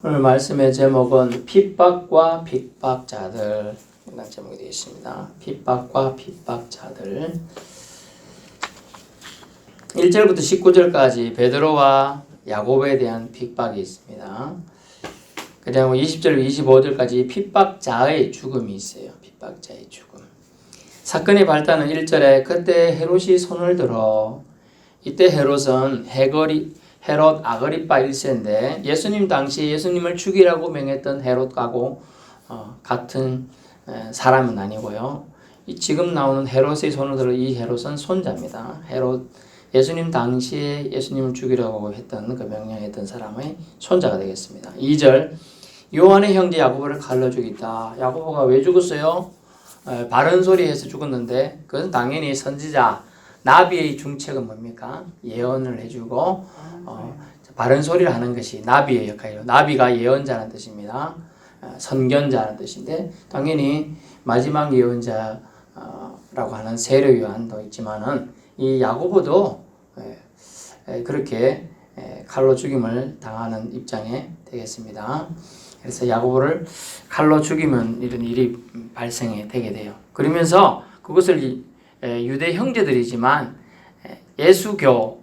오늘 말씀의 제목은 핍박과 핍박자들 이라는 제목이 되겠습니다. 핍박과 핍박자들 1절부터 19절까지 베드로와 야고보에 대한 핍박이 있습니다. 그리고 20절 25절까지 핍박자의 죽음이 있어요. 핍박자의 죽음. 사건의 발단은 1절에 그때 헤롯이 손을 들어 이때 헤롯은 헤롯 아그리파 1세인데 예수님 당시 예수님을 죽이라고 명했던 헤롯하고 같은 사람은 아니고요. 지금 나오는 헤롯의 손을 들어 이 헤롯은 손자입니다. 헤롯 예수님 당시에 예수님을 죽이라고 했던 그 명령했던 사람의 손자가 되겠습니다. 2절 요한의 형제 야고보를 칼로 죽이다. 야고보가 왜 죽었어요? 바른 소리해서 죽었는데 그것은 당연히 선지자 나비의 중책은 뭡니까? 예언을 해주고 바른 소리를 하는 것이 나비의 역할이에요. 나비가 예언자라는 뜻입니다. 선견자라는 뜻인데 당연히 마지막 예언자라고 하는 세례 요한도 있지만은 이 야고보도 그렇게 칼로 죽임을 당하는 입장에 되겠습니다. 그래서 야고보를 칼로 죽이면 이런 일이 발생이 되게 돼요. 그러면서 그것을 유대 형제들이지만 예수교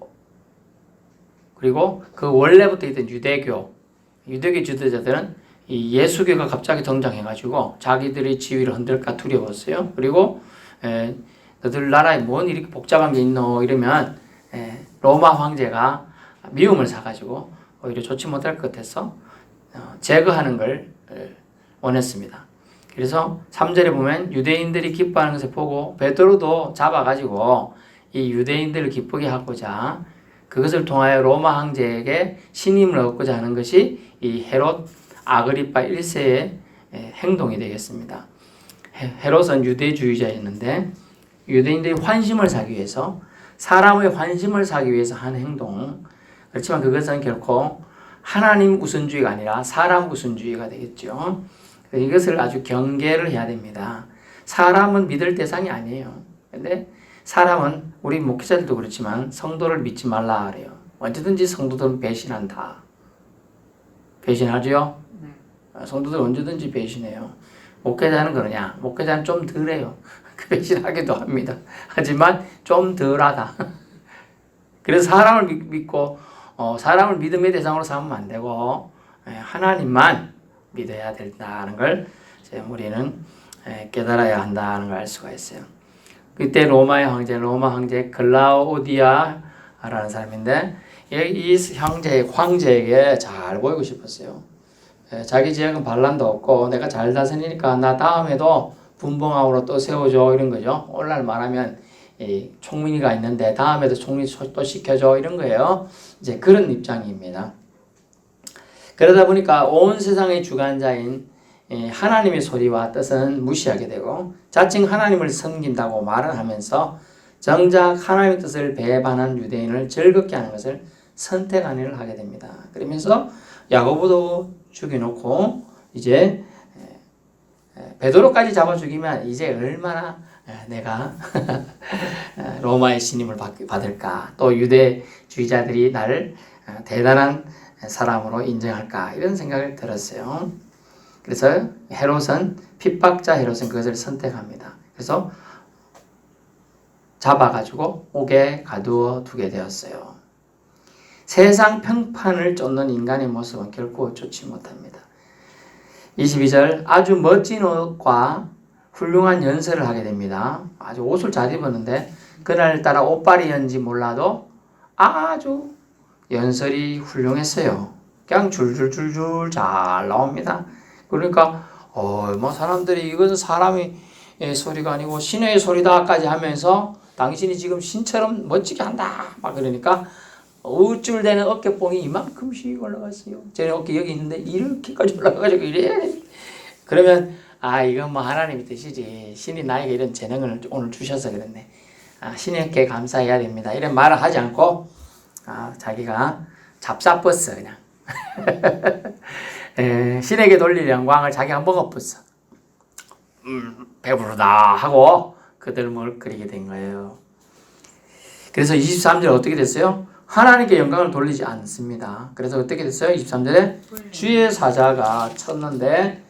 그리고 그 원래부터 있던 유대교 지도자들은 이 예수교가 갑자기 등장해가지고 자기들의 지위를 흔들까 두려웠어요. 그리고 너들 나라에 뭔 이렇게 복잡한 게 있노 이러면 로마 황제가 미움을 사가지고 오히려 좋지 못할 것 같아서 제거하는 걸 원했습니다. 그래서 3절에 보면 유대인들이 기뻐하는 것을 보고 베드로도 잡아가지고 이 유대인들을 기쁘게 하고자 그것을 통하여 로마 황제에게 신임을 얻고자 하는 것이 이 헤롯 아그리파 1세의 행동이 되겠습니다. 헤롯은 유대주의자였는데 유대인들이 환심을 사기 위해서 사람의 환심을 사기 위해서 한 행동 그렇지만 그것은 결코 하나님 우선주의가 아니라 사람 우선주의가 되겠죠. 이것을 아주 경계를 해야 됩니다. 사람은 믿을 대상이 아니에요. 근데 사람은 우리 목회자들도 그렇지만 성도를 믿지 말라 그래요. 언제든지 성도들은 배신한다. 배신하죠? 성도들 언제든지 배신해요. 목회자는 그러냐? 목회자는 좀 덜해요. 배신하기도 합니다. 하지만 좀 덜하다. 그래서 사람을 믿고 사람을 믿음의 대상으로 삼으면 안 되고 하나님만 믿어야 된다는 걸 우리는 깨달아야 한다는 걸 알 수가 있어요. 그때 로마 황제 글라우디아라는 사람인데 이 황제에게 잘 보이고 싶었어요. 자기 지역은 반란도 없고 내가 잘 다스리니까 나 다음에도 분봉왕으로 또 세워줘 이런 거죠. 오늘날 말하면 총리가 있는데 다음에도 총리 또 시켜줘 이런 거예요. 이제 그런 입장입니다. 그러다 보니까 온 세상의 주관자인 하나님의 소리와 뜻은 무시하게 되고 자칭 하나님을 섬긴다고 말을 하면서 정작 하나님의 뜻을 배반한 유대인을 즐겁게 하는 것을 선택한 일을 하게 됩니다. 그러면서 야고보도 죽여놓고 이제 베드로까지 잡아 죽이면 이제 얼마나 내가 로마의 신임을 받을까 또 유대주의자들이 나를 대단한 사람으로 인정할까 이런 생각을 들었어요. 그래서 헤롯은 핍박자 헤롯은 그것을 선택합니다. 그래서 잡아가지고 옥에 가두어 두게 되었어요. 세상 평판을 쫓는 인간의 모습은 결코 좋지 못합니다. 22절 아주 멋진 옷과 훌륭한 연설을 하게 됩니다. 아주 옷을 잘 입었는데 그날따라 옷빨이었는지 몰라도 아주 연설이 훌륭했어요. 그냥 줄줄줄줄 잘 나옵니다. 그러니까 뭐 사람들이 이것은 사람의 소리가 아니고 신의 소리다까지 하면서 당신이 지금 신처럼 멋지게 한다 막 그러니까 우쭐대는 어깨뽕이 이만큼씩 올라갔어요. 제 어깨 여기 있는데 이렇게까지 올라가가지고 이래. 그러면 이건 뭐 하나님의 뜻이지. 신이 나에게 이런 재능을 오늘 주셔서 그랬네. 신에게 감사해야 됩니다. 이런 말을 하지 않고 자기가 잡사뻗어 그냥. 신에게 돌릴 영광을 자기가 먹어뻗어. 배부르다 하고 그들 먹을 그리게 된 거예요. 그래서 23절 어떻게 됐어요? 하나님께 영광을 돌리지 않습니다. 그래서 어떻게 됐어요? 23절에 주의 사자가 쳤는데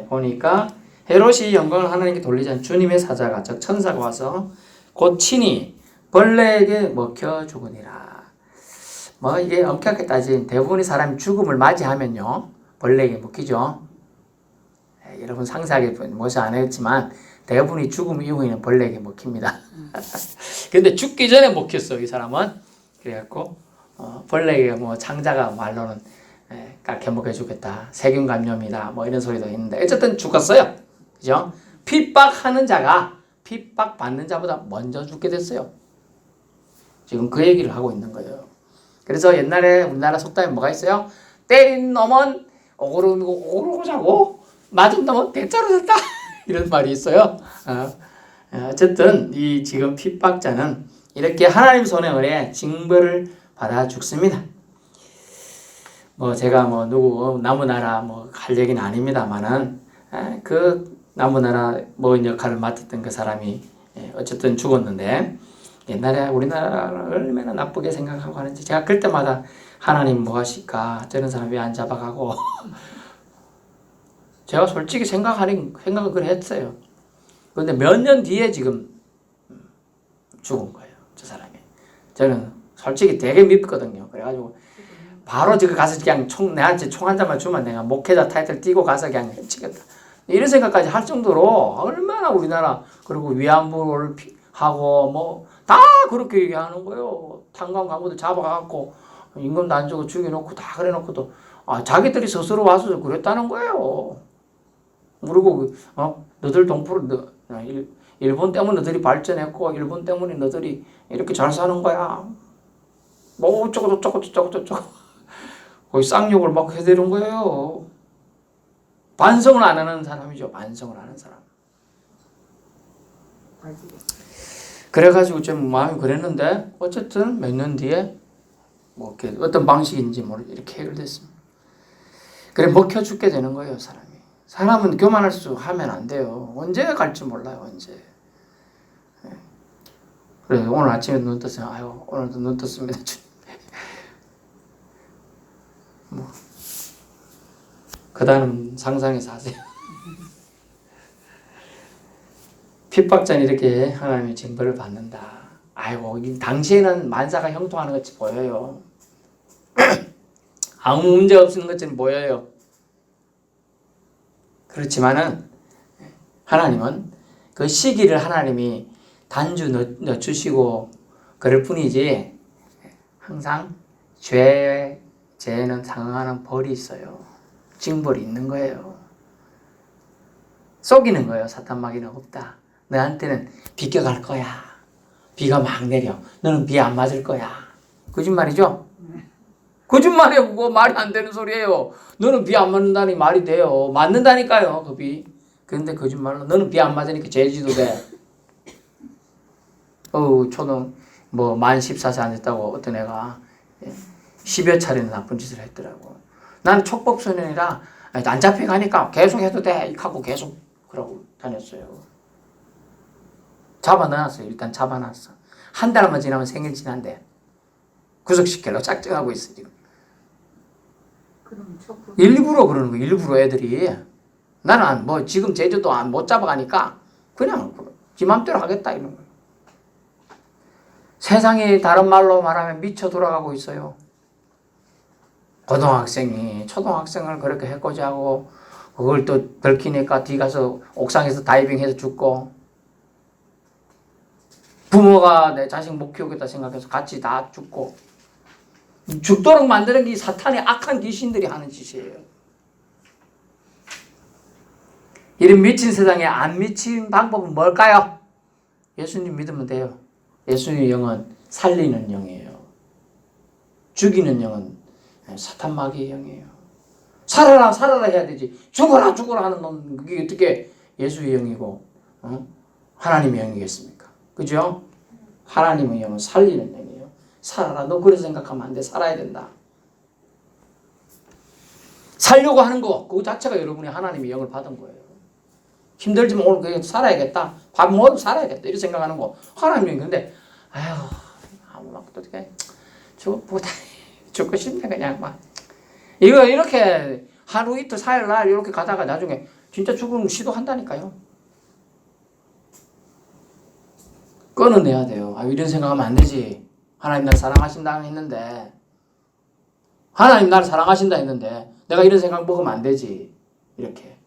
보니까 헤롯이 영광을 하나님께 돌리지 않은 주님의 사자가 즉 천사가 와서 곧 친히 벌레에게 먹혀 죽으니라. 뭐 이게 엄격하게 따진 대부분의 사람이 죽음을 맞이하면요 벌레에게 먹히죠. 여러분 상세하게 모시 안 했지만 대부분이 죽음 이후에는 벌레에게 먹힙니다. 근데 죽기 전에 먹혔어 이 사람은. 그래갖고 벌레에게 뭐 창자가 말로는 깎여 먹여 주겠다, 세균 감염이다 뭐 이런 소리도 있는데 어쨌든 죽었어요. 그죠? 핍박하는 자가 핍박받는 자보다 먼저 죽게 됐어요. 지금 그 얘기를 하고 있는 거예요. 그래서 옛날에 우리나라 속담에 뭐가 있어요? 때린 놈은 오그르고 자고 맞은 놈은 대자로 졌다 이런 말이 있어요. 어쨌든 이 지금 핍박자는 이렇게 하나님 손에 의해 징벌을 받아 죽습니다. 뭐 제가 뭐 누구 나무나라 뭐 할 얘기는 아닙니다만은 그 나무나라 뭐 역할을 맡았던 그 사람이 어쨌든 죽었는데 옛날에 우리나라를 얼마나 나쁘게 생각하고 하는지 제가 그럴 때마다 하나님 뭐 하실까 저런 사람 왜 안 잡아가고 제가 솔직히 생각을 그래 했어요. 그런데 몇 년 뒤에 지금 죽은 거예요. 저 사람이. 저는 솔직히 되게 밉거든요. 그래가지고 바로 저기 가서 그냥 내한테 총 한 잔만 주면 내가 목회자 타이틀 띄고 가서 그냥 해치겠다. 이런 생각까지 할 정도로 얼마나 우리나라 그리고 위안부를 하고 뭐 다 그렇게 얘기하는 거예요. 탄광 광부들 잡아가고 임금도 안 주고 죽여놓고 다 그래놓고도 자기들이 스스로 와서 그랬다는 거예요. 그리고 너들 동포를 일본 때문에 너들이 발전했고 일본 때문에 너들이 이렇게 잘 사는 거야. 뭐 어쩌고 거기 쌍욕을 막 해대는 거예요. 반성을 안 하는 사람이죠. 반성을 하는 사람. 그래가지고 좀 마음이 그랬는데 어쨌든 몇 년 뒤에 뭐 이렇게 어떤 방식인지 이렇게 해결됐습니다. 그래 먹혀 죽게 되는 거예요. 사람은 교만할 수 하면 안 돼요. 언제 갈지 몰라요. 언제. 그래 오늘 아침에 눈 떴어요. 아유 오늘도 눈 떴습니다. 뭐 그다음 상상해서 하세요. 핍박자는 이렇게 하나님의 징벌을 받는다. 아이고 당시에는 만사가 형통하는 것이 보여요. 아무 문제 없는 것처럼 보여요. 그렇지만은 하나님은 그 시기를 하나님이 단주 늦추시고 그럴 뿐이지 항상 죄에는 상응하는 벌이 있어요. 징벌이 있는 거예요. 속이는 거예요. 사탄 마귀는 없다. 너한테는 비껴갈 거야. 비가 막 내려. 너는 비 안 맞을 거야. 거짓말이죠? 거짓말이에요. 그거 말이 안 되는 소리예요. 너는 비 안 맞는다니 말이 돼요. 맞는다니까요. 그 비. 그런데 거짓말로 너는 비 안 맞으니까 죄지도 돼. 초등 만 14세 안 됐다고 어떤 애가 10여 차례는 나쁜 짓을 했더라고. 나는 촉법소년이라 안 잡혀가니까 계속 해도 돼. 하고 계속 그러고 다녔어요. 잡아넣었어요. 일단 잡아놨어. 한 달만 지나면 생일 지난대. 구속시키려고 작정하고 있어 지금. 일부러 그러는 거야. 일부러 애들이. 나는 지금 제주도 못 잡아가니까 그냥 지 맘대로 하겠다 이런 거야. 세상이 다른 말로 말하면 미쳐 돌아가고 있어요. 고등학생이 초등학생을 그렇게 해코지하고 그걸 또 들키니까 뒤 가서 옥상에서 다이빙해서 죽고 부모가 내 자식 못 키우겠다 생각해서 같이 다 죽고 죽도록 만드는 게 사탄의 악한 귀신들이 하는 짓이에요. 이런 미친 세상에 안 미친 방법은 뭘까요? 예수님 믿으면 돼요. 예수님의 영은 살리는 영이에요. 죽이는 영은 사탄 마귀의 영이에요. 살아라 해야 되지. 죽어라 하는 놈 그게 어떻게 예수의 영이고 하나님의 영이겠습니까? 그죠? 하나님의 영은 살리는 영이에요. 살아라. 너 그렇게 생각하면 안 돼. 살아야 된다. 살려고 하는 거 그거 자체가 여러분이 하나님의 영을 받은 거예요. 힘들지만 오늘 그냥 살아야겠다. 밥 먹어도 살아야겠다. 이렇게 생각하는 거 하나님의 영인데 아휴 아무 막 어떻게 죽고 싶네 그냥 막. 이거 이렇게 하루 이틀 사일 날 이렇게 가다가 나중에 진짜 죽음 시도한다니까요. 끊어내야 돼요. 이런 생각하면 안 되지. 하나님 나를 사랑하신다 했는데, 하나님 나를 사랑하신다 했는데 내가 이런 생각 먹으면 안 되지. 이렇게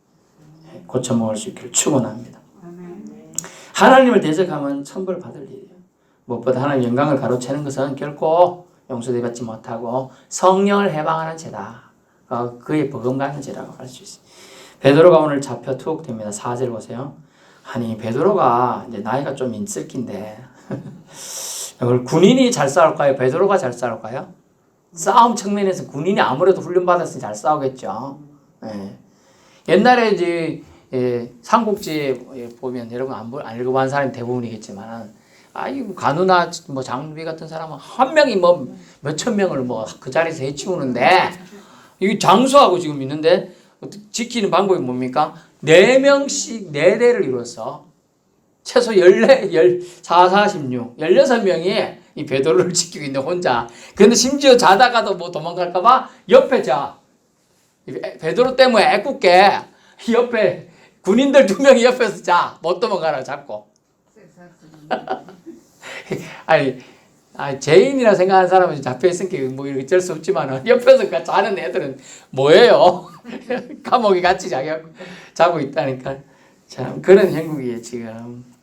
고쳐 먹을 수 있기를 축원합니다. 하나님을 대적하면 천벌 받을 일이에요. 무엇보다 하나님 영광을 가로채는 것은 결코 용서받지 못하고 성령을 해방하는 죄다. 그의 버금가는 죄라고 할 수 있어요. 베드로가 오늘 잡혀 투옥됩니다. 4절 보세요. 아니 베드로가 이제 나이가 좀 있을 낀데 군인이 잘 싸울까요? 베드로가 잘 싸울까요? 싸움 측면에서 군인이 아무래도 훈련받았으니 잘 싸우겠죠. 예. 옛날에 이제 삼국지 보면 여러분 안 읽어본 사람이 대부분이겠지만, 이거 간우나 뭐 장비 같은 사람은 한 명이 뭐 몇천 명을 뭐 그 자리에서 해치우는데, 이 장수하고 지금 있는데 지키는 방법이 뭡니까? 4명씩 4대를 이루어서 최소 16 16명이 이 베드로를 지키고 있는 혼자. 그런데 심지어 자다가도 뭐 도망갈까봐 옆에 베드로 때문에 애꿎게 옆에 군인들 2명이 옆에서 못 도망가라 자꾸. 죄인이라 생각하는 사람은 잡혀있으니까 뭐 이렇게 어쩔 수 없지만 옆에서 자는 애들은 뭐예요? 감옥에 같이 자고 있다니까. 참 그런 형국이에요 지금.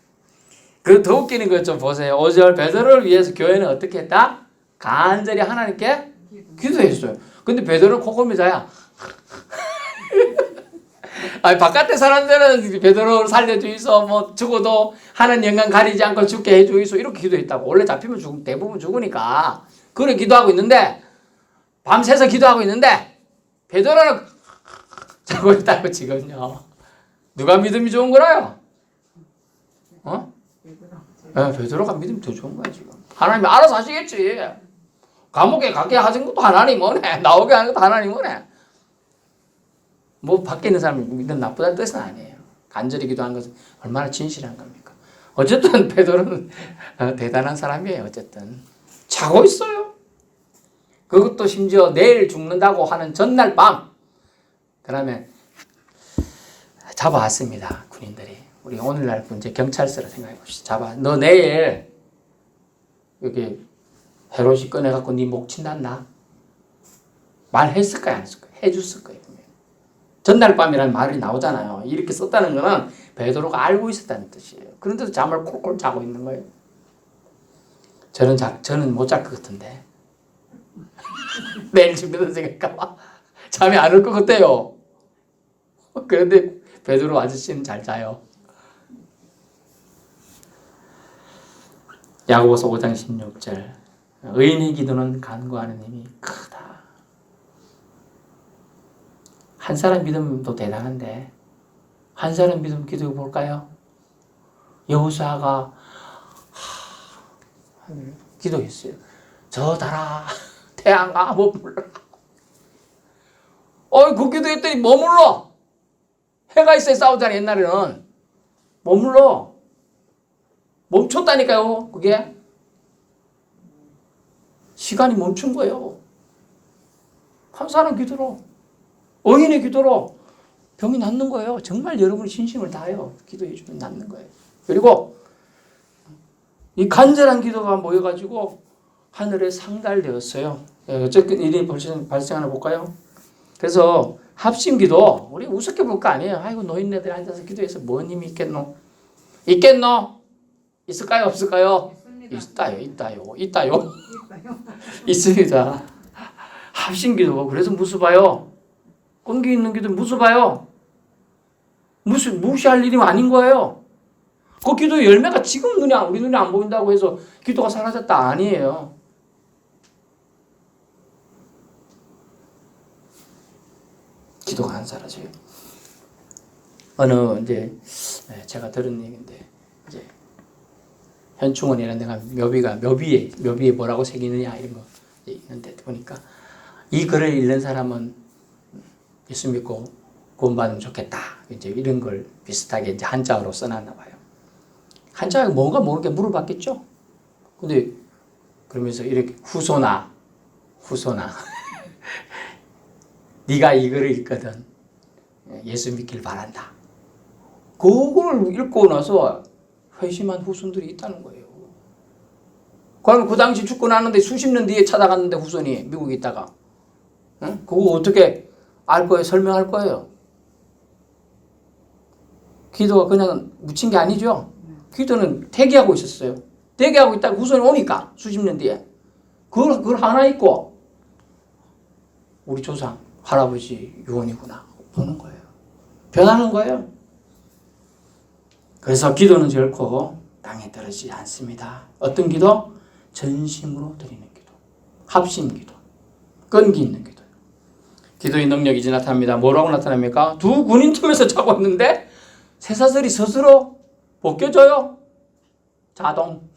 더 웃기는 거 좀 보세요. 5절 베드로를 위해서 교회는 어떻게 했다? 간절히 하나님께 기도했어요. 근데 베드로는 코골미자야. 바깥에 사람들은 베드로를 살려주이소, 뭐 죽어도 하는 영광 가리지 않고 죽게 해주이소 이렇게 기도했다고. 원래 잡히면 대부분 죽으니까 그래 기도하고 있는데, 밤새서 기도하고 있는데 베드로는 자고 있다고. 지금요 누가 믿음이 좋은 거라요? 베드로가 믿음이 더 좋은 거야 지금. 하나님이 알아서 하시겠지. 감옥에 가게 하신 것도 하나님 뭐네, 나오게 하는 것도 하나님 뭐네. 뭐 밖에 있는 사람이 믿음 나쁘다는 뜻은 아니에요. 간절히 기도하는 것은 얼마나 진실한 겁니까? 어쨌든 베드로는 대단한 사람이에요. 어쨌든 자고 있어요. 그것도 심지어 내일 죽는다고 하는 전날 밤. 그러면 잡아왔습니다. 군인들이. 우리 오늘날 이제 경찰서를 생각해 봅시다. 너 내일 여기 헤롯이 꺼내갖고 네 목 친단다. 말했을까요? 안 했을까요? 해줬을 거예요. 전날 밤이라는 말이 나오잖아요. 이렇게 썼다는 거는 베드로가 알고 있었다는 뜻이에요. 그런데도 잠을 콜콜 자고 있는 거예요. 저는 못 잘 것 같은데. 내일 죽는다는 생각할까봐 잠이 안 올 것 같아요. 그런데 베드로 아저씨는 잘 자요. 야고보서 5장 16절. 의인의 기도는 간구하는 힘이 크다. 한 사람 믿음도 대단한데 한 사람 믿음 기도해 볼까요? 여호수아가 기도했어요. 저 달아 태양아 머물러라. 그 기도했더니 머물러. 해가 있어야 싸우잖아요. 옛날에는 머물러. 멈췄다니까요. 그게 시간이 멈춘 거예요. 한 사람 기도로, 의인의 기도로 병이 낫는 거예요. 정말 여러분이 진심을 다해요. 기도해 주면 낫는 거예요. 그리고 이 간절한 기도가 모여가지고 하늘에 상달되었어요. 어쨌든 일이 발생하나 볼까요? 그래서 합심기도 우리 우습게 볼 거 아니에요. 아이고 노인네들 앉아서 기도해서 뭔 힘이 있겠노? 있겠노? 있을까요? 없을까요? 있다요. 있습니다. 합심기도. 그래서 무슨 봐요? 끈기 있는 기도 무슨 봐요? 무시할 일이 아닌 거예요. 그 기도의 열매가 지금 우리 눈에 안 보인다고 해서 기도가 사라졌다 아니에요. 기도가 안 사라져요. 이제 제가 들은 얘기인데, 이제 현충원이라는 데가 묘비에 뭐라고 새기느냐 이런 거 있는데 보니까 이 글을 읽는 사람은 예수 믿고 구원받으면 좋겠다. 이제 이런 걸 비슷하게 이제 한자어로 써놨나 봐요. 한자가 뭔가 모르게 물어봤겠죠. 근데 그러면서 이렇게 후소나 후손아 네가 이거를 읽거든 예수 믿길 바란다. 그걸 읽고 나서 회심한 후손들이 있다는 거예요. 그러면 그 당시 죽고 나는데 수십 년 뒤에 찾아갔는데 후손이 미국에 있다가 응? 그거 어떻게 알 거예요? 설명할 거예요. 기도가 그냥 묻힌 게 아니죠. 기도는 대기하고 있었어요. 대기하고 있다가 후손이 오니까 수십 년 뒤에 그걸 하나 있고 우리 조상 할아버지 유언이구나 보는 거예요. 변하는 거예요. 그래서 기도는 결코 땅에 떨어지지 않습니다. 어떤 기도? 전심으로 드리는 기도, 합심 기도, 끈기 있는 기도. 기도의 능력이 이제 나타납니다. 뭐라고 나타납니까? 두 군인 틈에서 자고 있는데 쇠사슬이 스스로 벗겨져요. 자동.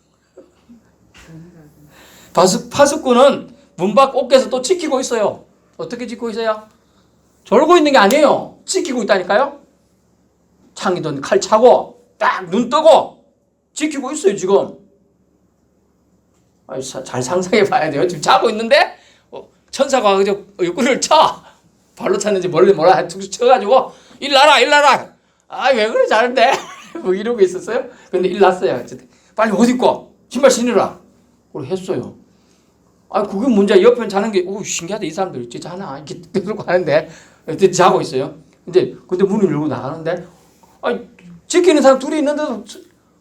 파수꾼은 문 밖 옥에서 또 지키고 있어요. 어떻게 지키고 있어요? 졸고 있는 게 아니에요. 지키고 있다니까요. 창이든 칼 차고 딱 눈 뜨고 지키고 있어요 지금. 잘 상상해 봐야 돼요. 지금 자고 있는데 천사가 그저 얼굴을 쳐. 발로 찼는지 뭐라 툭툭 쳐가지고 일나라 왜 그래 자는데 뭐 이러고 있었어요. 근데 일났어요. 빨리 옷 입고 신발 신으라 그걸 했어요. 그게 문제야. 옆에 자는 게 신기하다. 이 사람들 진짜 하나 이렇게 들고 하는데 자고 있어요. 근데 문을 열고 나가는데 지키는 사람 둘이 있는데도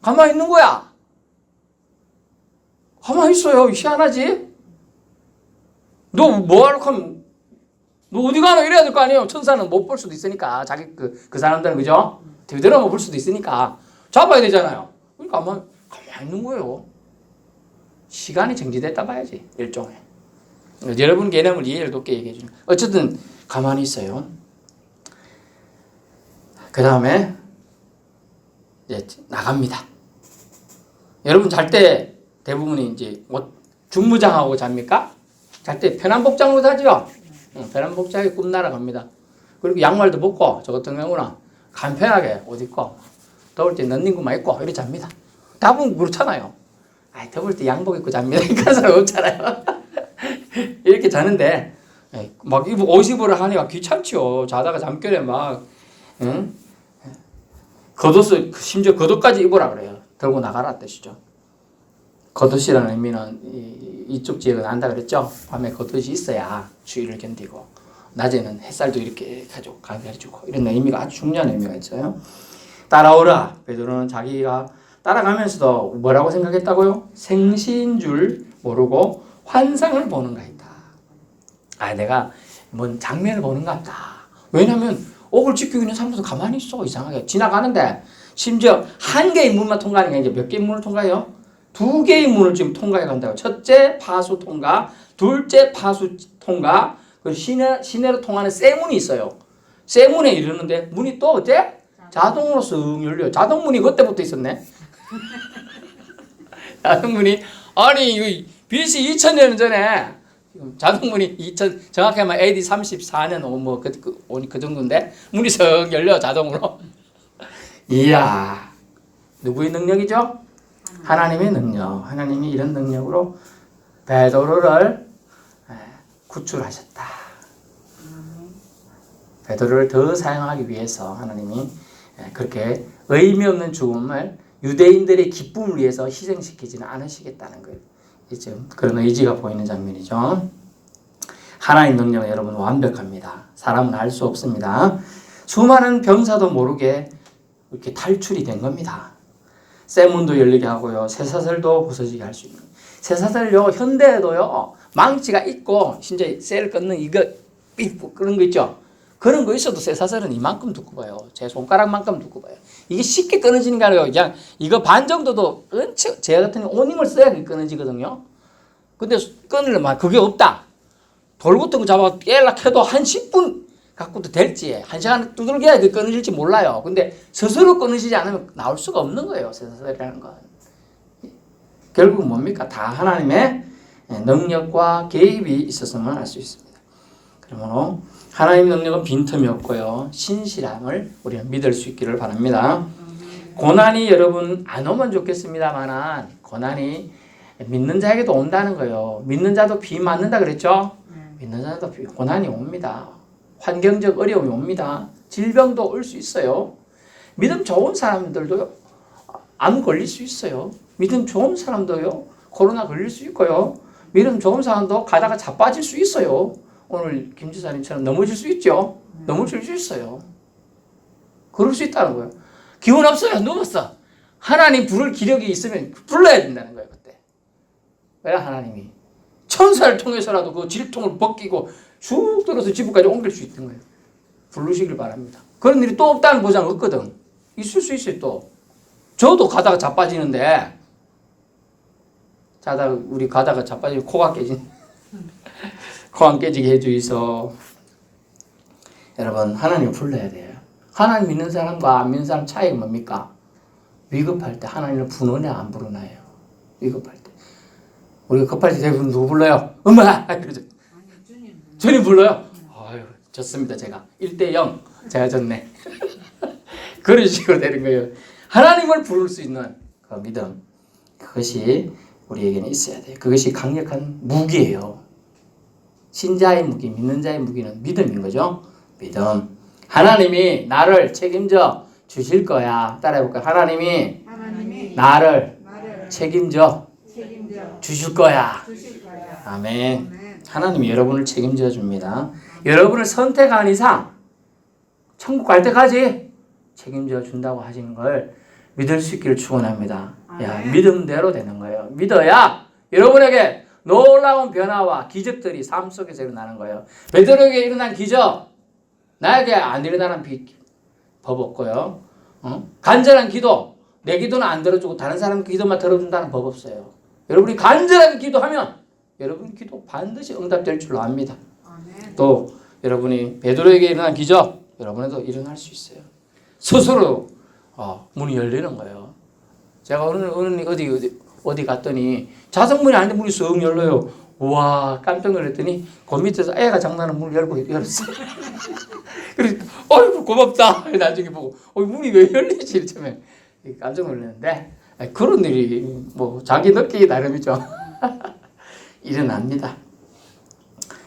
가만히 있는 거야. 가만히 있어요. 희한하지? 너 뭐하러 하면 너 어디 가나 이래야 될 거 아니에요. 천사는 못 볼 수도 있으니까 자기 그 사람들은 그죠? 되돌아만 볼 수도 있으니까 잡아야 되잖아요. 그러니까 가만히 있는 거예요. 시간이 정지됐다 봐야지 일종의. 여러분 개념을 이해를 돕게 얘기해 주는. 어쨌든 가만히 있어요. 그 다음에 이제 나갑니다. 여러분 잘 때 대부분이 이제 중무장하고 잡니까? 잘 때 편한 복장으로 자죠. 편한 복장에 꿈나라 갑니다. 그리고 양말도 벗고 저 같은 경우는 간편하게 옷 입고 더울 때 런닝구만 입고 이렇게 잡니다. 대부분 그렇잖아요. 더울 때 양복 입고 잡니다. 그런 사람 없잖아요. 이렇게 자는데 막 옷 입으라 하니까 귀찮죠. 자다가 잠결에 막 겉옷을 심지어 겉옷까지 입으라 그래요. 들고 나가라 뜻이죠. 겉옷이라는 의미는 이쪽 지역은 안다 그랬죠. 밤에 겉옷이 있어야 추위를 견디고 낮에는 햇살도 이렇게 가려주고 이런 의미가 아주 중요한 의미가 있어요. 따라오라. 베드로는 자기가 따라가면서도 뭐라고 생각했다고요? 생시인 줄 모르고 환상을 보는 가 있다. 내가 뭔 장면을 보는 것 같다. 왜냐면 옥을 지키고 있는 사람들도 가만히 있어. 이상하게 지나가는데 심지어 한 개의 문만 통과하는 게 이제 몇 개의 문을 통과해요? 두 개의 문을 지금 통과해 간다고. 첫째 파수 통과, 둘째 파수 통과, 그리고 시내로 통하는 쇠문이 있어요. 쇠문에 이르는데 문이 또 어때? 자동으로 쓱 열려요. 자동문이 그때부터 있었네. 자동문이 아니 BC 2000년 전에 자동문이 정확히 하면 AD 34년 그 정도인데 문이 쓱 열려 자동으로. 이야, 누구의 능력이죠? 하나님의 능력. 하나님이 이런 능력으로 베드로를 구출하셨다. 베드로를 더 사용하기 위해서 하나님이 그렇게 의미 없는 죽음을 유대인들의 기쁨을 위해서 희생시키지는 않으시겠다는 거예요. 지금 그런 의지가 보이는 장면이죠. 하나님 능력은 여러분 완벽합니다. 사람은 알 수 없습니다. 수많은 병사도 모르게 이렇게 탈출이 된 겁니다. 쇠문도 열리게 하고요. 쇠사슬도 부서지게 할 수 있는. 쇠사슬요 현대에도요 망치가 있고 진짜 쇠를 끊는 이거 그런 거 있죠. 그런 거 있어도 쇠사슬은 이만큼 두꺼워요. 제 손가락만큼 두꺼워요. 이게 쉽게 끊어지는 게 아니라 그냥 이거 반 정도도 제 같은 오닝을 써야 끊어지거든요. 근데 끊으려면 그게 없다. 돌 같은 거 잡아 깨려고 해도 한 10분 갖고도 될지 1시간 두들겨야 끊어질지 몰라요. 근데 스스로 끊어지지 않으면 나올 수가 없는 거예요. 쇠사슬이라는 건. 결국 뭡니까? 다 하나님의 능력과 개입이 있었음을 알 수 있습니다. 그러므로 하나님의 능력은 빈틈이 없고요. 신실함을 우리는 믿을 수 있기를 바랍니다. 고난이 여러분 안 오면 좋겠습니다만 고난이 믿는 자에게도 온다는 거예요. 믿는 자도 비 맞는다 그랬죠? 믿는 자도 고난이 옵니다. 환경적 어려움이 옵니다. 질병도 올 수 있어요. 믿음 좋은 사람들도 암 걸릴 수 있어요. 믿음 좋은 사람도요, 코로나 걸릴 수 있고요. 믿음 좋은 사람도 가다가 자빠질 수 있어요. 오늘 김 지사님처럼 넘어질 수 있죠. 넘어질 수 있어요. 그럴 수 있다는 거예요. 기운 없어요. 누웠어. 하나님 부를 기력이 있으면 불러야 된다는 거예요. 그때. 왜 하나님이 천사를 통해서라도 그 질통을 벗기고 쑥 들어서 지부까지 옮길 수 있는 거예요. 부르시길 바랍니다. 그런 일이 또 없다는 보장 없거든. 있을 수 있어요. 또 저도 가다가 자빠지는데, 우리 가다가 자빠지면 코가 깨진 코 안 깨지게 해주이소. 여러분, 하나님 불러야 돼요. 하나님 믿는 사람과 안 믿는 사람 차이가 뭡니까? 위급할 때 하나님을 부르냐 안 부르나요? 위급할 때. 우리가 급할 때 대부분 누구 불러요? 엄마! 그러죠. 주님 불러요? 아유, 졌습니다. 제가 1대0 제가 졌네. 그런 식으로 되는 거예요. 하나님을 부를 수 있는 그 믿음, 그것이 우리에게는 있어야 돼요. 그것이 강력한 무기예요. 신자의 무기, 믿는 자의 무기는 믿음인 거죠. 믿음. 하나님이 나를 책임져 주실 거야. 따라해볼까요? 하나님이 나를 책임져 주실 거야. 아멘. 하나님이 여러분을 책임져 줍니다. 여러분을 선택한 이상 천국 갈 때까지 책임져 준다고 하시는 걸 믿을 수 있기를 축원합니다. 야, 믿음대로 되는 거예요. 믿어야 여러분에게 놀라운 변화와 기적들이 삶 속에서 일어나는 거예요. 베드로에게 일어난 기적, 나에게 안 일어나는 법 없고요. 간절한 기도, 내 기도는 안 들어주고 다른 사람 기도만 들어준다는 법 없어요. 여러분이 간절하게 기도하면 여러분 기도 반드시 응답될 줄로 압니다. 또 여러분이 베드로에게 일어난 기적, 여러분에도 일어날 수 있어요. 스스로 문이 열리는 거예요. 제가 어디 갔더니 자석문이 아닌데 문이 쓱 열려요. 우와, 깜짝 놀랐더니 그 밑에서 애가 장난하는 문을 열고 열었어요. 그래서 어이구 고맙다. 나중에 보고 문이 왜 열리지? 처음에 깜짝 놀랐는데, 그런 일이 뭐 자기 느끼기 나름이죠. 일어납니다.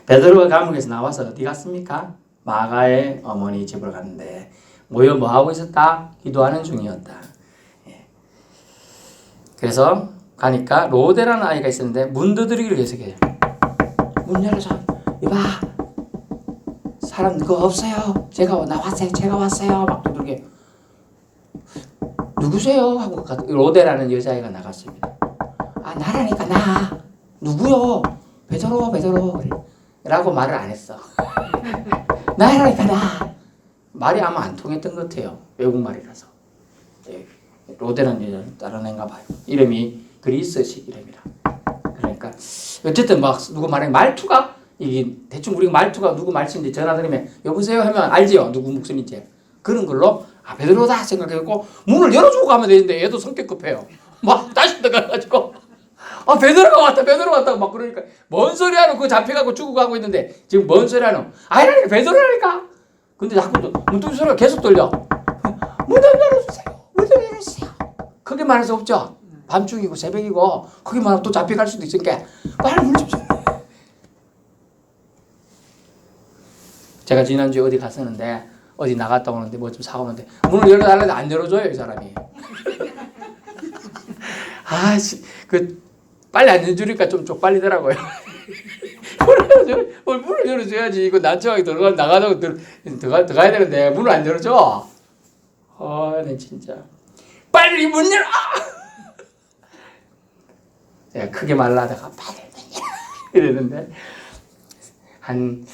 베드로가 감옥에서 나와서 어디 갔습니까? 마가의 어머니 집으로 갔는데 모여 뭐 하고 있었다? 기도하는 중이었다. 그래서 가니까 로데라는 아이가 있었는데 문 두드리기를 계속해요. 문 열어줘. 이봐, 사람 누구 없어요? 제가 왔어요. 막 두들겨. 누구세요? 하고 로데라는 여자아이가 나갔습니다. 아, 나라니까 나. 누구요? 베드로 라고 말을 안 했어. 나라니까 나. 말이 아마 안 통했던 것 같아요. 외국말이라서. 로데라는 여자는 다른 애인가 봐요. 이름이 그리스식 이름이라. 그러니까 어쨌든 막 누구 말해 말투가, 이게 대충 우리가 말투가 누구 말씀인지 전화 드리면 여보세요 하면 알지요, 누구 목소리인지. 그런 걸로 베드로다 생각했고 문을 열어주고 가면 되는데 얘도 성격 급해요. 막 다시 들어가가지고 베드로가 왔다 막 그러니까 뭔 소리 하노? 그거 잡혀가고 죽어가고 있는데 지금 뭔 소리 하노? 아니라니까 베드로라니까. 근데 자꾸 문 두드리는 소리가 계속 들려. 문 좀 열어주세요. 크게 말할 수 없죠. 밤중이고 새벽이고 크게 말하면 또 잡혀갈 수도 있으니까 빨리 문 좀. 제가 지난주에 어디 갔었는데 어디 나갔다 오는데 뭐 좀 사오는데 문을 열어달라는데 안 열어줘요, 이 사람이. 빨리 안 열어주니까 좀 쪽팔리더라고요. 문을 열어줘야지. 이거 난처하게 나가자고 들어가야 되는데 문을 안 열어줘. 네 진짜. 빨리 문 열어! 제가 크게 말하다가 빨리 문 열어! 이랬는데 한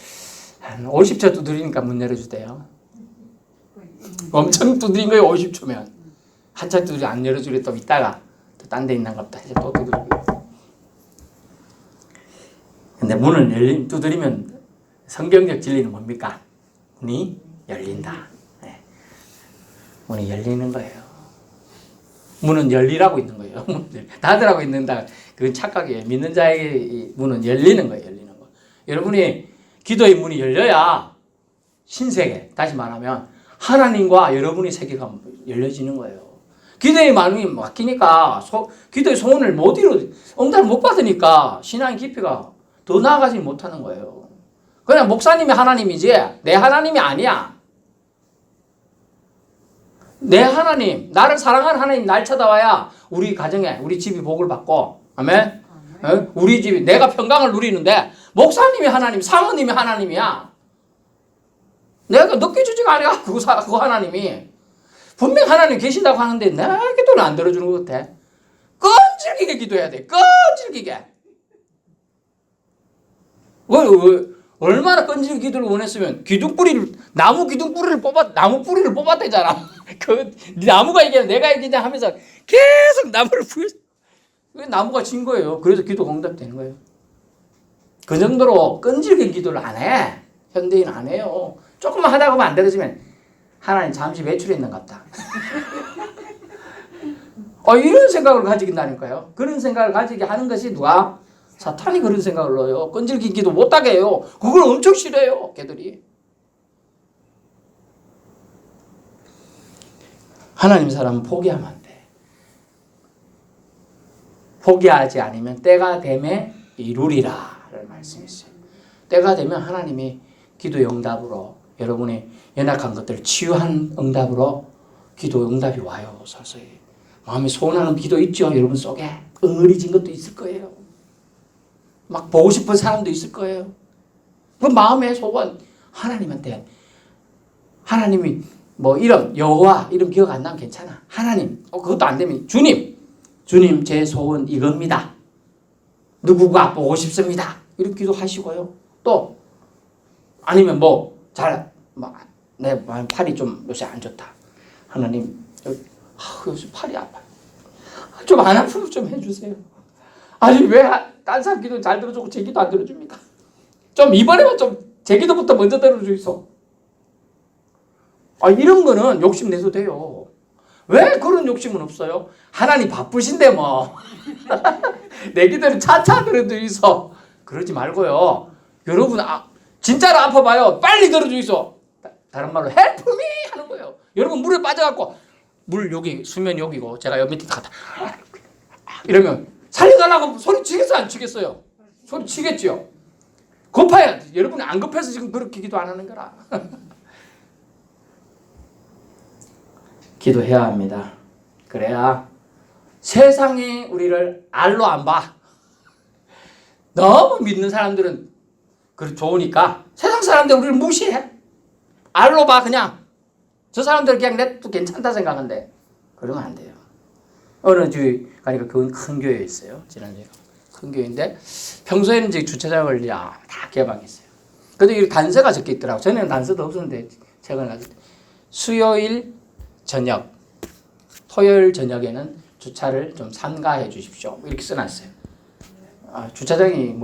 50초 두드리니까 문 열어주대요. 엄청 두드린 거예요. 50초면. 한참 두드리 안 열어주래. 또 있다가 또 딴 데 있나 보다. 이제 또 두드리고. 근데 문을 두드리면 성경적 진리는 뭡니까? 문이 열린다. 네. 문이 열리는 거예요. 문은 열리라고 있는 거예요. 닫으라고 있는다. 그건 착각이에요. 믿는 자에게 문은 열리는 거예요. 열리는 거. 여러분이 기도의 문이 열려야 신세계, 다시 말하면 하나님과 여러분의 세계가 열려지는 거예요. 기도의 마음이 막히니까 기도의 소원을 못 이루, 응답을 못 받으니까 신앙의 깊이가 더 나아가지 못하는 거예요. 그냥 목사님이 하나님이지 내 하나님이 아니야. 내 하나님, 나를 사랑하는 하나님 날 찾아와야 우리 가정에 우리 집이 복을 받고, 아멘. 우리 집이 내가 평강을 누리는데 목사님이 하나님, 사모님이 하나님이야. 내가 느껴주지가 않아. 그거 하나님이 분명 하나님 계신다고 하는데 내 기도는 안 들어주는 것 같아. 끈질기게 기도해야 돼. 끈질기게. 얼마나 끈질기게 기도를 원했으면 나무 기둥뿌리를 뽑았대잖아. 그 나무가 이기냐 내가 이기냐 하면서 계속 나무를 나무가 진 거예요. 그래서 기도가 응답되는 거예요. 그 정도로 끈질긴 기도를 안 해. 현대인은 안 해요. 조금만 하다 보면 안 되어지면 하나님 잠시 외출해 있는 것 같다. 이런 생각을 가지긴다니까요. 그런 생각을 가지게 하는 것이 누가? 사탄이 그런 생각을 넣어요. 끈질긴 기도 못하게 해요. 그걸 엄청 싫어해요. 걔들이. 하나님 사람은 포기하면 안 돼. 포기하지 않으면 때가 되면 이루리라 라는 말씀이 있어요. 때가 되면 하나님이 기도의 응답으로 여러분의 연약한 것들을 치유한 응답으로 기도 응답이 와요. 서서히. 마음이 소원하는 기도 있죠. 여러분 속에 응어리진 것도 있을 거예요. 막 보고 싶은 사람도 있을 거예요. 그 마음의 소원 하나님한테 하나님이 뭐 이런 여호와 이름 기억 안 나면 괜찮아. 하나님 그것도 안 되면 주님 제 소원 이겁니다. 누구가 보고 싶습니다. 이렇게 기도하시고요. 또 아니면 내 팔이 좀 요새 안 좋다. 하나님 요새 팔이 아파요. 좀 안 아프면 좀 해주세요. 아니 왜 딴 사람 기도 잘 들어주고 제 기도 안 들어줍니까? 좀 이번에만 좀 제 기도부터 먼저 들어주이소. 이런 거는 욕심 내도 돼요. 왜 그런 욕심은 없어요? 하나님 바쁘신데 뭐. 내 기도는 차차 들어주이소. 그러지 말고요. 여러분 진짜로 아파봐요. 빨리 들어주이소. 다른 말로 help me 하는 거예요. 여러분 물에 빠져갖고 물 여기 수면 여기고 제가 여기 밑에 갔다 이러면 살려달라고 소리 치겠어요? 안 치겠어요? 소리 치겠죠? 급해야 돼. 여러분이 안 급해서 지금 그렇게 기도 안 하는 거라. 기도해야 합니다. 그래야 세상이 우리를 알로 안 봐. 너무 믿는 사람들은 좋으니까 세상 사람들 우리를 무시해. 알로 봐 그냥. 저 사람들 그냥 내도 괜찮다 생각하는데 그러면 안 돼요. 어느 주에 가니까 그건 큰 교회에 있어요. 지난주에 큰 교회인데 평소에는 이제 주차장을 다 개방했어요. 근데 이 단서가 적혀 있더라고. 전에는 단서도 없었는데 최근에 가서 수요일 저녁, 토요일 저녁에는 주차를 좀 삼가해 주십시오. 이렇게 써놨어요. 주차장이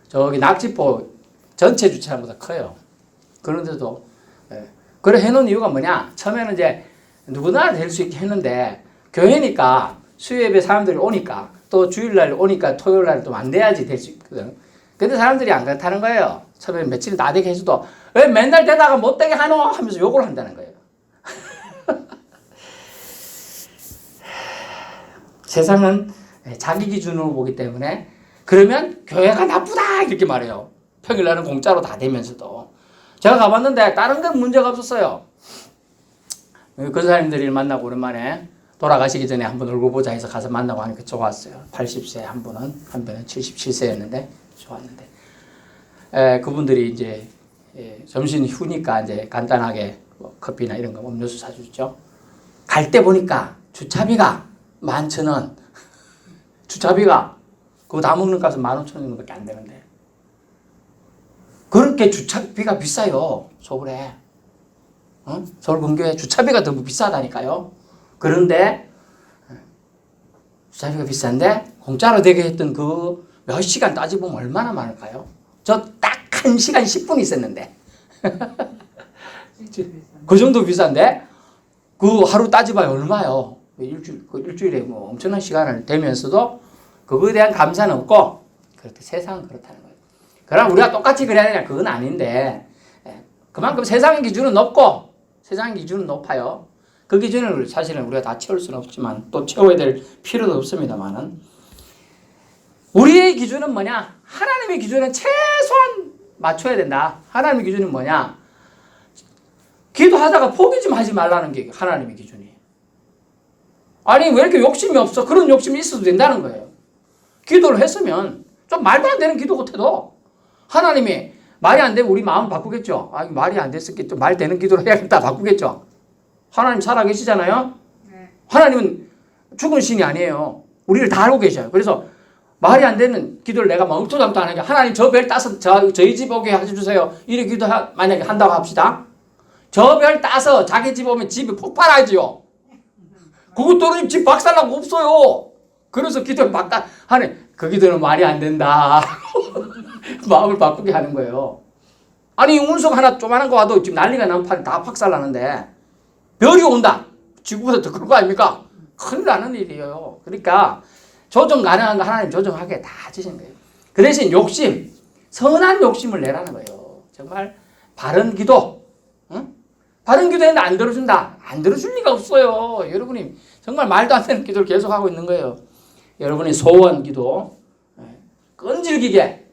저기 낙지포 전체 주차장보다 커요. 그런데도 그래 해놓은 이유가 뭐냐? 처음에는 이제 누구나 될 수 있게 했는데 교회니까 수요예배 사람들이 오니까 또 주일날 오니까 토요일날 좀 안 돼야지 될 수 있거든. 근데 사람들이 안 그렇다는 거예요. 처음에 며칠 나대게 해줘도 왜 맨날 되다가 못 되게 하노? 하면서 욕을 한다는 거예요. 세상은 자기 기준으로 보기 때문에 그러면 교회가 나쁘다 이렇게 말해요. 평일날은 공짜로 다 되면서도. 제가 가봤는데 다른 건 문제가 없었어요. 권사님들이 만나고 오랜만에 돌아가시기 전에 한번 얼굴 보자 해서 가서 만나고 하니까 좋았어요. 80세 한 분은 77세였는데 좋았는데 그분들이 이제 점심 후니까 이제 간단하게 커피나 이런 거 음료수 사주죠. 갈 때 보니까 주차비가 11,000원. 주차비가 그거 다 먹는 값은 15,000원밖에 안 되는데 그렇게 주차비가 비싸요. 서울에. 서울 근교에 주차비가 더 비싸다니까요. 그런데 주차비가 비싼데 공짜로 되게 했던 그 몇 시간 따지보면 얼마나 많을까요? 저 딱 1시간 10분 있었는데 그 정도 비싼데 그 하루 따지봐야 얼마요? 일주일에 엄청난 시간을 대면서도 그거에 대한 감사는 없고 그렇게 세상은 그렇다는 거예요. 그럼 우리가 똑같이 그래야 되냐? 그건 아닌데 그만큼 세상의 기준은 높고 세상의 기준은 높아요. 그 기준을 사실은 우리가 다 채울 수는 없지만 또 채워야 될 필요도 없습니다만은 우리의 기준은 뭐냐? 하나님의 기준은 최소한 맞춰야 된다. 하나님의 기준은 뭐냐? 기도하다가 포기 좀 하지 말라는 게 하나님의 기준이에요. 아니 왜 이렇게 욕심이 없어? 그런 욕심이 있어도 된다는 거예요. 기도를 했으면 좀 말도 안 되는 기도 같아도 하나님이 말이 안 되면 우리 마음 바꾸겠죠. 아, 말이 안 됐었겠죠. 말 되는 기도로 해야겠다 바꾸겠죠. 하나님 살아계시잖아요. 하나님은 죽은 신이 아니에요. 우리를 다 알고 계셔요. 그래서 말이 안 되는 기도를 내가 멈춰담도 안 하니까 하나님 저 별 따서 저희 집 오게 해주세요. 이렇게 기도 만약에 한다고 합시다. 저 별 따서 자기 집 오면 집이 폭발하지요. 그거 떨어지면 집 박살나고 없어요. 그래서 기도를 하는 그 기도는 말이 안 된다. 마음을 바꾸게 하는 거예요. 아니 운석 하나 조그만한 거 와도 지금 난리가 나면 판이 다 박살나는데 별이 온다. 지구보다 더 큰 거 아닙니까? 큰일 나는 일이에요. 그러니까 조정 가능한 거 하나님 조정하게 다 하시는 거예요. 그 대신 욕심, 선한 욕심을 내라는 거예요. 정말 바른 기도, 응? 바른 기도했는데 안 들어준다. 안 들어줄 리가 없어요. 여러분이 정말 말도 안 되는 기도를 계속하고 있는 거예요. 여러분이 소원 기도 끈질기게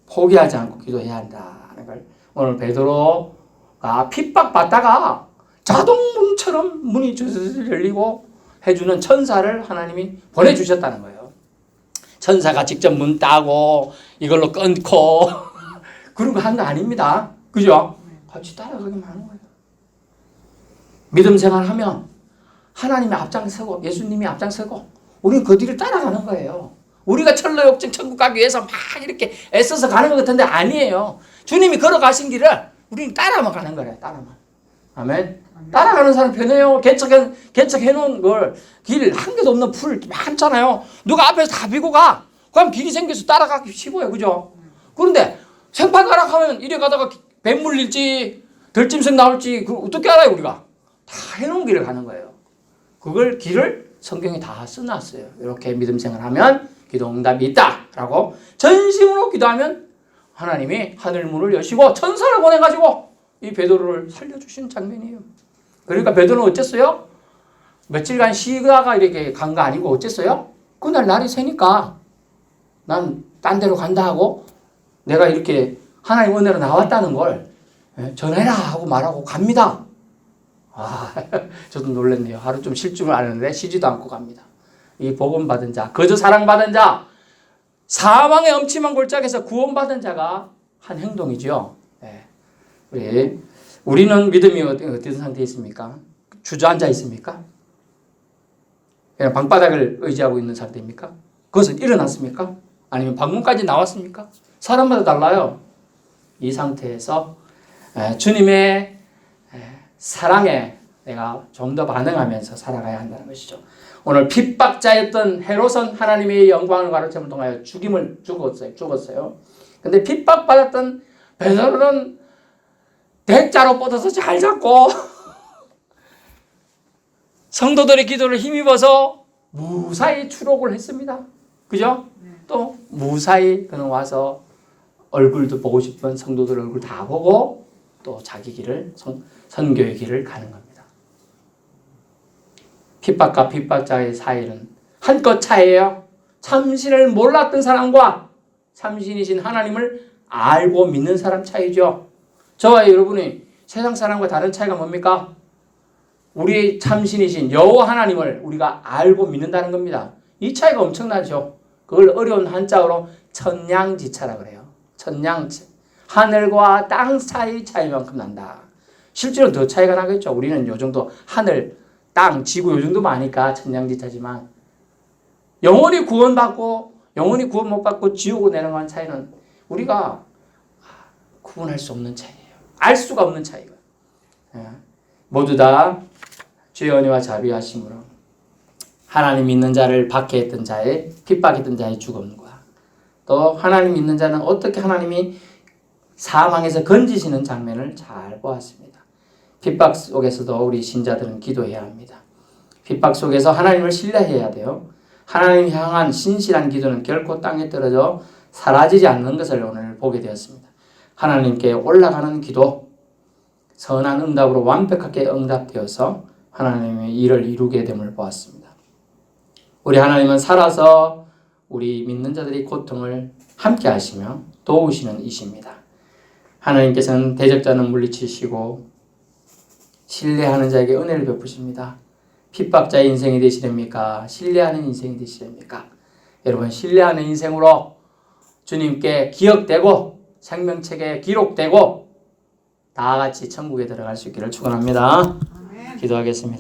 포기하지 않고 기도해야 한다는 걸 오늘 베드로가 핍박받다가 자동문처럼 문이 열리고 해주는 천사를 하나님이 보내주셨다는 거예요. 천사가 직접 문 따고 이걸로 끊고 그런 거 한 거 아닙니다. 그죠? 같이 따라가기만 하는 거예요. 믿음 생활하면 하나님이 앞장서고 예수님이 앞장서고 우리는 그 뒤를 따라가는 거예요. 우리가 철로역정 천국 가기 위해서 막 이렇게 애써서 가는 것 같은데 아니에요. 주님이 걸어가신 길을 우리는 따라만 가는 거예요. 따라만. 아멘. 따라가는 사람 편해요. 개척해놓은 걸 길 한 개도 없는 풀 많잖아요. 누가 앞에서 다 비고 가. 그럼 길이 생겨서 따라가기 쉬워요. 그죠? 그런데 생파가락 하면 이래 가다가 뱀 물릴지 들짐승 나올지 그걸 어떻게 알아요 우리가? 다 해놓은 길을 가는 거예요. 그걸 길을 성경에 다 써놨어요. 이렇게 믿음 생활하면 기도 응답이 있다라고 전심으로 기도하면 하나님이 하늘문을 여시고 천사를 보내가지고 이 베드로를 살려주신 장면이에요. 그러니까 베드로는 어쨌어요? 며칠간 쉬다가 이렇게 간 거 아니고 어쨌어요? 그날 날이 새니까 난 딴 데로 간다 하고 내가 이렇게 하나님 은혜로 나왔다는 걸 전해라 하고 말하고 갑니다. 아, 저도 놀랐네요. 하루 좀 쉴 줄 아는데 쉬지도 않고 갑니다. 이 복음 받은 자, 거저 사랑받은 자, 사망의 엄침한 골짜기에서 구원받은 자가 한 행동이죠. 네. 우리는 믿음이 어떤 상태에 있습니까? 주저앉아 있습니까? 그냥 방바닥을 의지하고 있는 상태입니까? 그것은 일어났습니까? 아니면 방문까지 나왔습니까? 사람마다 달라요. 이 상태에서 주님의 사랑에 내가 좀 더 반응하면서 살아가야 한다는 것이죠. 오늘 핍박자였던 헤롯은 하나님의 영광을 가로챈을 통하여 죽었어요. 근데 핍박받았던 베드로는 대자로 뻗어서 잘 잡고 성도들의 기도를 힘입어서 무사히 추록을 했습니다. 그죠? 또 무사히 그는 와서 얼굴도 보고 싶은 성도들 얼굴 다 보고 또 자기 길을 선교의 길을 가는 겁니다. 핍박과 핍박자의 사이는 한껏 차이예요. 참신을 몰랐던 사람과 참신이신 하나님을 알고 믿는 사람 차이죠. 저와 여러분이 세상 사람과 다른 차이가 뭡니까? 우리의 참신이신 여호와 하나님을 우리가 알고 믿는다는 겁니다. 이 차이가 엄청나죠. 그걸 어려운 한자어로 천냥지차라 그래요. 천냥지. 하늘과 땅 사이 차이만큼 난다. 실제로 더 차이가 나겠죠. 우리는 요 정도 하늘, 땅, 지구 요 정도만 아니까 천냥지차지만 영원히 구원받고 영원히 구원 못 받고 지옥으로 내려가는 차이는 우리가 구분할 수 없는 차이예요. 알 수가 없는 차이가. 모두 다 주의 은혜와 자비하심으로 하나님 믿는 자를 박해했던 자의 핍박했던 자의 죽음과 또 하나님 믿는 자는 어떻게 하나님이 사망에서 건지시는 장면을 잘 보았습니다. 핍박 속에서도 우리 신자들은 기도해야 합니다. 핍박 속에서 하나님을 신뢰해야 돼요. 하나님 향한 신실한 기도는 결코 땅에 떨어져 사라지지 않는 것을 오늘 보게 되었습니다. 하나님께 올라가는 기도, 선한 응답으로 완벽하게 응답되어서 하나님의 일을 이루게 됨을 보았습니다. 우리 하나님은 살아서 우리 믿는 자들의 고통을 함께 하시며 도우시는 이십니다. 하나님께서는 대적자는 물리치시고 신뢰하는 자에게 은혜를 베푸십니다. 핍박자의 인생이 되시렵니까? 신뢰하는 인생이 되시렵니까? 여러분, 신뢰하는 인생으로 주님께 기억되고 생명책에 기록되고 다 같이 천국에 들어갈 수 있기를 축원합니다. 기도하겠습니다.